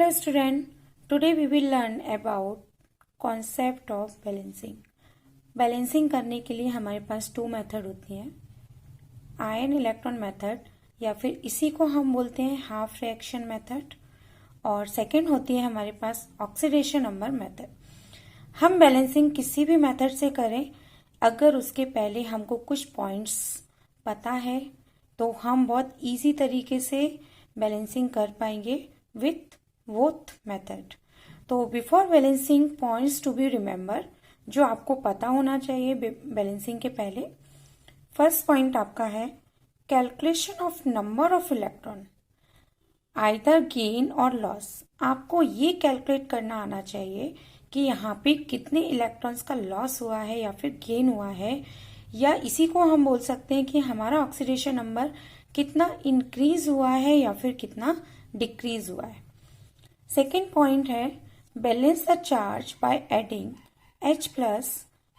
Hello student, today we will learn about concept of balancing. Balancing करने के लिए हमारे पास टू मेथड होती हैं, आयन इलेक्ट्रॉन मेथड या फिर इसी को हम बोलते हैं हाफ रिएक्शन मेथड, और सेकंड होती है हमारे पास ऑक्सीडेशन नंबर मेथड. हम बैलेंसिंग किसी भी मेथड से करें, अगर उसके पहले हमको कुछ पॉइंट्स पता है तो हम बहुत इजी तरीके से बैलेंसिंग कर पाएंगे विथ बोथ मेथड. तो before balancing points to be remember, जो आपको पता होना चाहिए बैलेंसिंग के पहले. फर्स्ट पॉइंट आपका है calculation of number of electron, either gain और लॉस. आपको ये कैलकुलेट करना आना चाहिए कि यहाँ पे कितने इलेक्ट्रॉन्स का लॉस हुआ है या फिर गेन हुआ है, या इसी को हम बोल सकते हैं कि हमारा ऑक्सीडेशन नंबर कितना इंक्रीज हुआ है या फिर कितना डिक्रीज हुआ है. सेकेंड पॉइंट है balance the charge by adding H plus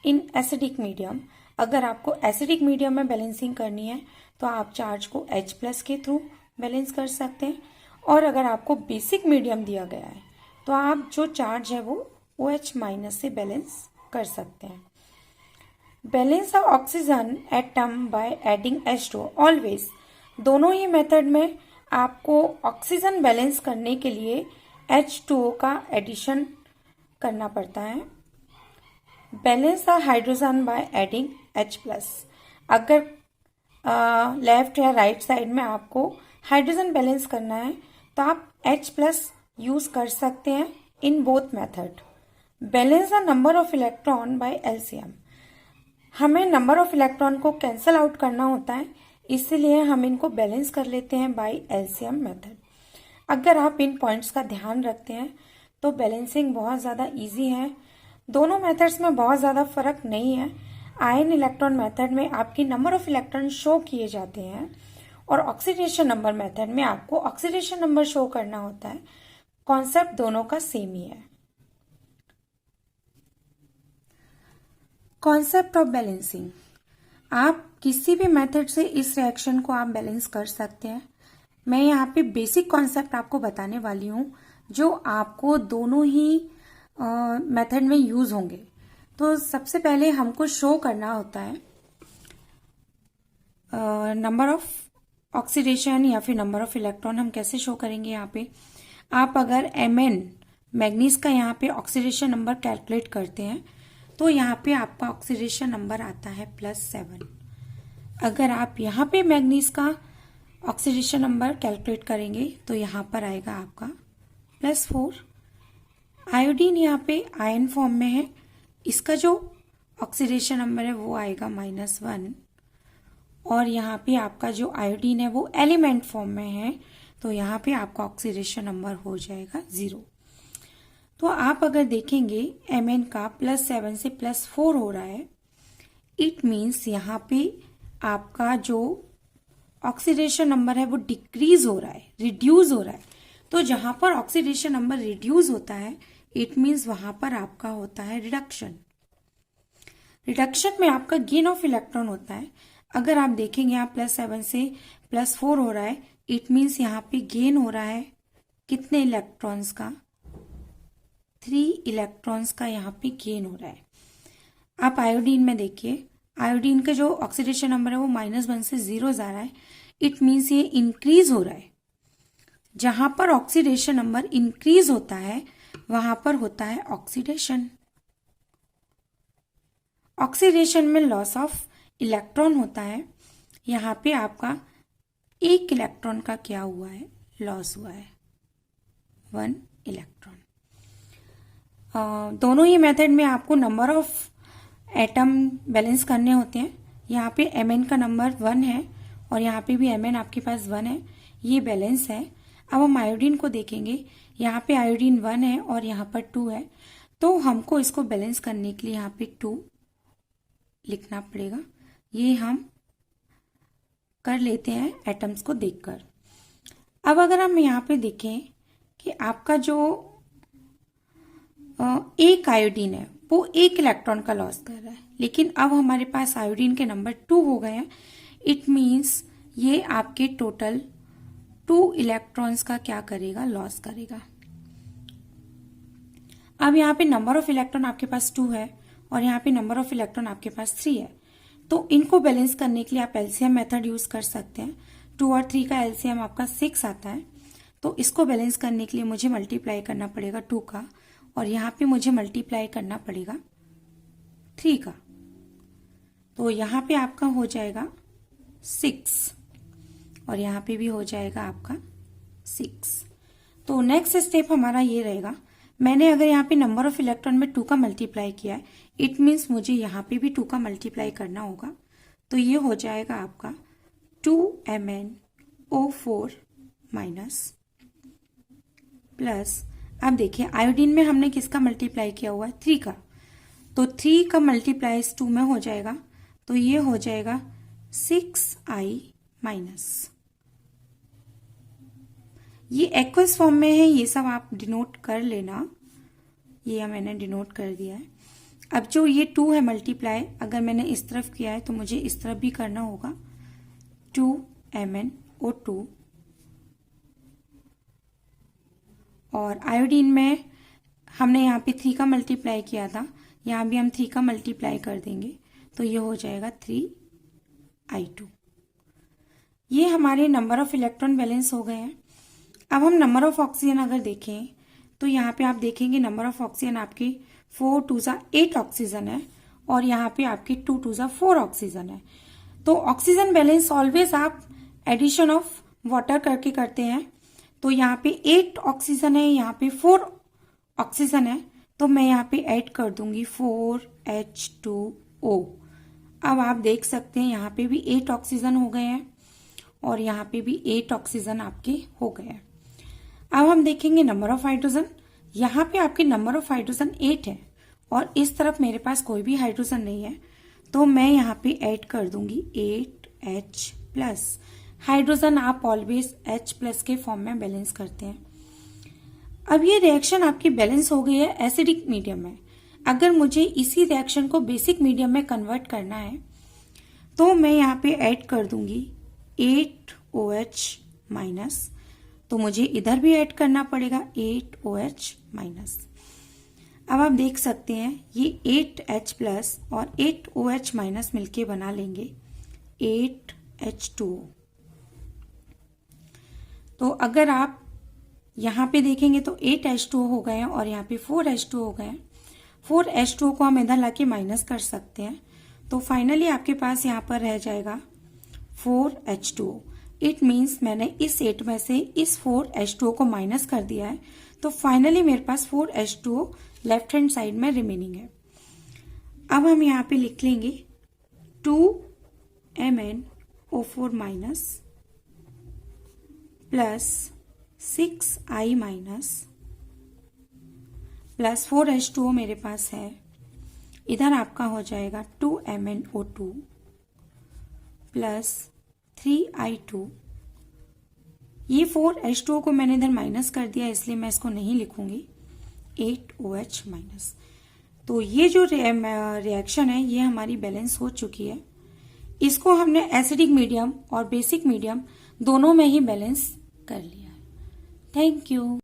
in acidic medium. अगर आपको एसिडिक मीडियम में बैलेंसिंग करनी है तो आप चार्ज को H प्लस के थ्रू बैलेंस कर सकते हैं, और अगर आपको बेसिक मीडियम दिया गया है तो आप जो चार्ज है वो OH माइनस से बैलेंस कर सकते हैं. Balance the oxygen atom by adding H2. Always दोनों ही मेथड में आपको ऑक्सीजन बैलेंस करने के लिए H2O का एडिशन करना पड़ता है. Balance the hydrogen by adding H plus. अगर लेफ्ट या राइट साइड में आपको हाइड्रोजन बैलेंस करना है तो आप H प्लस यूज कर सकते हैं in both method. Balance the number of electron by LCM. हमें नंबर ऑफ इलेक्ट्रॉन को कैंसल आउट करना होता है, इसलिए हम इनको बैलेंस कर लेते हैं बाय LCM मेथड. अगर आप इन पॉइंट्स का ध्यान रखते हैं तो बैलेंसिंग बहुत ज़्यादा इजी है. दोनों मेथड्स में बहुत ज़्यादा फर्क नहीं है. आयन इलेक्ट्रॉन मेथड में आपकी नंबर ऑफ इलेक्ट्रॉन शो किए जाते हैं, और ऑक्सीडेशन नंबर मेथड में आपको ऑक्सीडेशन नंबर शो करना होता है. कॉन्सेप्ट दोनों का सेम ही है. Concept of balancing. आप किसी भी मेथड से इस रिएक्शन को आप बैलेंस कर सकते हैं. मैं यहाँ पे बेसिक कॉन्सेप्ट आपको बताने वाली हूँ जो आपको दोनों ही मेथड में यूज होंगे. तो सबसे पहले हमको शो करना होता है नंबर ऑफ ऑक्सीडेशन या फिर नंबर ऑफ इलेक्ट्रॉन. हम कैसे शो करेंगे यहाँ पे, आप अगर Mn मैग्नीज का यहाँ पे ऑक्सीडेशन नंबर कैलकुलेट करते हैं तो यहाँ पे आपका ऑक्सीडेशन नंबर आता है +7. अगर आप यहाँ पे मैग्नीज का ऑक्सीडेशन नंबर कैलकुलेट करेंगे तो यहाँ पर आएगा आपका +4. आयोडीन यहाँ पे आयन फॉर्म में है, इसका जो ऑक्सीडेशन नंबर है वो आएगा -1, और यहाँ पे आपका जो आयोडीन है वो एलिमेंट फॉर्म में है तो यहाँ पे आपका ऑक्सीडेशन नंबर हो जाएगा 0. तो आप अगर देखेंगे Mn का +7 से +4 हो रहा है, इट मीन्स यहाँ पे आपका जो ऑक्सीडेशन नंबर है वो डिक्रीज हो रहा है, रिड्यूस हो रहा है. तो जहां पर ऑक्सीडेशन नंबर रिड्यूस होता है इट मीन्स वहां पर आपका होता है रिडक्शन. रिडक्शन में आपका गेन ऑफ इलेक्ट्रॉन होता है. अगर आप देखेंगे यहाँ +7 से +4 हो रहा है, इट मीन्स यहाँ पे गेन हो रहा है कितने इलेक्ट्रॉन्स का, 3 इलेक्ट्रॉन्स का यहाँ पे गेन हो रहा है. आप आयोडीन में देखिए, आयोडीन का जो ऑक्सीडेशन नंबर है वो -1 से 0 जा रहा है. इट मीन्स ये इंक्रीज हो रहा है. जहां पर ऑक्सीडेशन नंबर इंक्रीज होता है वहां पर होता है ऑक्सीडेशन. ऑक्सीडेशन में लॉस ऑफ इलेक्ट्रॉन होता है. यहाँ पे आपका 1 इलेक्ट्रॉन का क्या हुआ है, लॉस हुआ है, 1 इलेक्ट्रॉन. दोनों ही मेथड में आपको नंबर ऑफ एटम बैलेंस करने होते हैं. यहाँ पे Mn का नंबर 1 है और यहाँ पे भी Mn आपके पास 1 है, ये बैलेंस है. अब हम आयोडीन को देखेंगे, यहाँ पे आयोडीन 1 है और यहाँ पर 2 है, तो हमको इसको बैलेंस करने के लिए यहाँ पे 2 लिखना पड़ेगा. ये हम कर लेते हैं एटम्स को देखकर. अब अगर हम यहाँ पे देखें कि आपका जो एक आयोडीन है वो 1 इलेक्ट्रॉन का लॉस कर रहा है, लेकिन अब हमारे पास आयोडीन के नंबर 2 हो गए हैं. इट मीन्स ये आपके टोटल 2 इलेक्ट्रॉन्स का क्या करेगा, लॉस करेगा. अब यहाँ पे नंबर ऑफ इलेक्ट्रॉन आपके पास 2 है और यहाँ पे नंबर ऑफ इलेक्ट्रॉन आपके पास 3 है। तो इनको बैलेंस करने के लिए आप एलसीएम मेथड यूज कर सकते हैं। 2 और 3 का एलसीएम आपका 6 आता है। तो इसको बैलेंस करने के लिए मुझे मल्टीप्लाई करना पड़ेगा 2 का और यहाँ पे मुझे मल्टीप्लाई करना पड़ेगा 3 का। तो यहाँ पे आपका हो जाएगा 6 और यहाँ पे भी हो जाएगा आपका 6। तो नेक्स्ट स्टेप हमारा ये रहेगा, मैंने अगर यहाँ पे नंबर ऑफ इलेक्ट्रॉन में 2 का मल्टीप्लाई किया है, इट मीन्स मुझे यहाँ पे भी 2 का मल्टीप्लाई करना होगा। तो ये हो जाएगा आपका 2MnO4 माइनस प्लस, अब देखिए आयोडीन में हमने किसका मल्टीप्लाई किया हुआ है, 3 का। तो 3 का मल्टीप्लाई 2 में हो जाएगा, तो ये हो जाएगा 6I माइनस। ये एक्वस फॉर्म में है, ये सब आप डिनोट कर लेना, ये मैंने डिनोट कर दिया है। अब जो ये 2 है मल्टीप्लाई, अगर मैंने इस तरफ किया है तो मुझे इस तरफ भी करना होगा, 2MnO2 और आयोडीन में हमने यहाँ पे 3 का मल्टीप्लाई किया था, यहाँ भी हम 3 का मल्टीप्लाई कर देंगे, तो ये हो जाएगा 3I2। ये हमारे नंबर ऑफ इलेक्ट्रॉन बैलेंस हो गए हैं। अब हम नंबर ऑफ ऑक्सीजन अगर देखें तो यहाँ पे आप देखेंगे नंबर ऑफ ऑक्सीजन आपके 4 2 8 ऑक्सीजन है और यहाँ पे आपके 2 2 4 ऑक्सीजन है। तो ऑक्सीजन बैलेंस ऑलवेज आप एडिशन ऑफ वाटर करके करते हैं। तो यहाँ पे 8 ऑक्सीजन है, यहाँ पे 4 ऑक्सीजन है, तो मैं यहाँ पे ऐड कर दूंगी 4H2O। अब आप देख सकते हैं यहाँ पे भी 8 ऑक्सीजन हो गए हैं और यहाँ पे भी 8 ऑक्सीजन आपके हो गए हैं। अब हम देखेंगे नंबर ऑफ हाइड्रोजन। यहाँ पे आपके नंबर ऑफ हाइड्रोजन 8 है और इस तरफ मेरे पास कोई भी हाइड्रोजन नहीं है, तो मैं यहाँ पे ऐड कर दूंगी 8H प्लस। हाइड्रोजन आप ऑलवेज H प्लस के फॉर्म में बैलेंस करते हैं। अब ये रिएक्शन आपकी बैलेंस हो गई है एसिडिक मीडियम में। अगर मुझे इसी रिएक्शन को बेसिक मीडियम में कन्वर्ट करना है तो मैं यहाँ पे ऐड कर दूंगी 8OH माइनस, तो मुझे इधर भी ऐड करना पड़ेगा 8OH माइनस। अब आप देख सकते हैं ये 8H प्लस और 8OH माइनस मिलके बना लेंगे 8H2O। तो अगर आप यहाँ पे देखेंगे तो 8H2O हो गए हैं और यहाँ पे 4H2O हो गए हैं। 4H2O को हम इधर लाके माइनस कर सकते हैं, तो फाइनली आपके पास यहाँ पर रह जाएगा 4H2O। इट मीन्स मैंने इस 8 में से इस 4H2O को माइनस कर दिया है, तो फाइनली मेरे पास 4H2O लेफ्ट हैंड साइड में रिमेनिंग है। अब हम यहाँ पे लिख लेंगे 2MnO4 minus plus 6I minus plus 4H2O मेरे पास है, इधर आपका हो जाएगा 2MnO2 प्लस 3I2। ये 4H2O को मैंने इधर माइनस कर दिया इसलिए मैं इसको नहीं लिखूंगी, 8OH माइनस। तो ये जो रिएक्शन है ये हमारी बैलेंस हो चुकी है। इसको हमने एसिडिक मीडियम और बेसिक मीडियम दोनों में ही बैलेंस कर लिया। Thank you.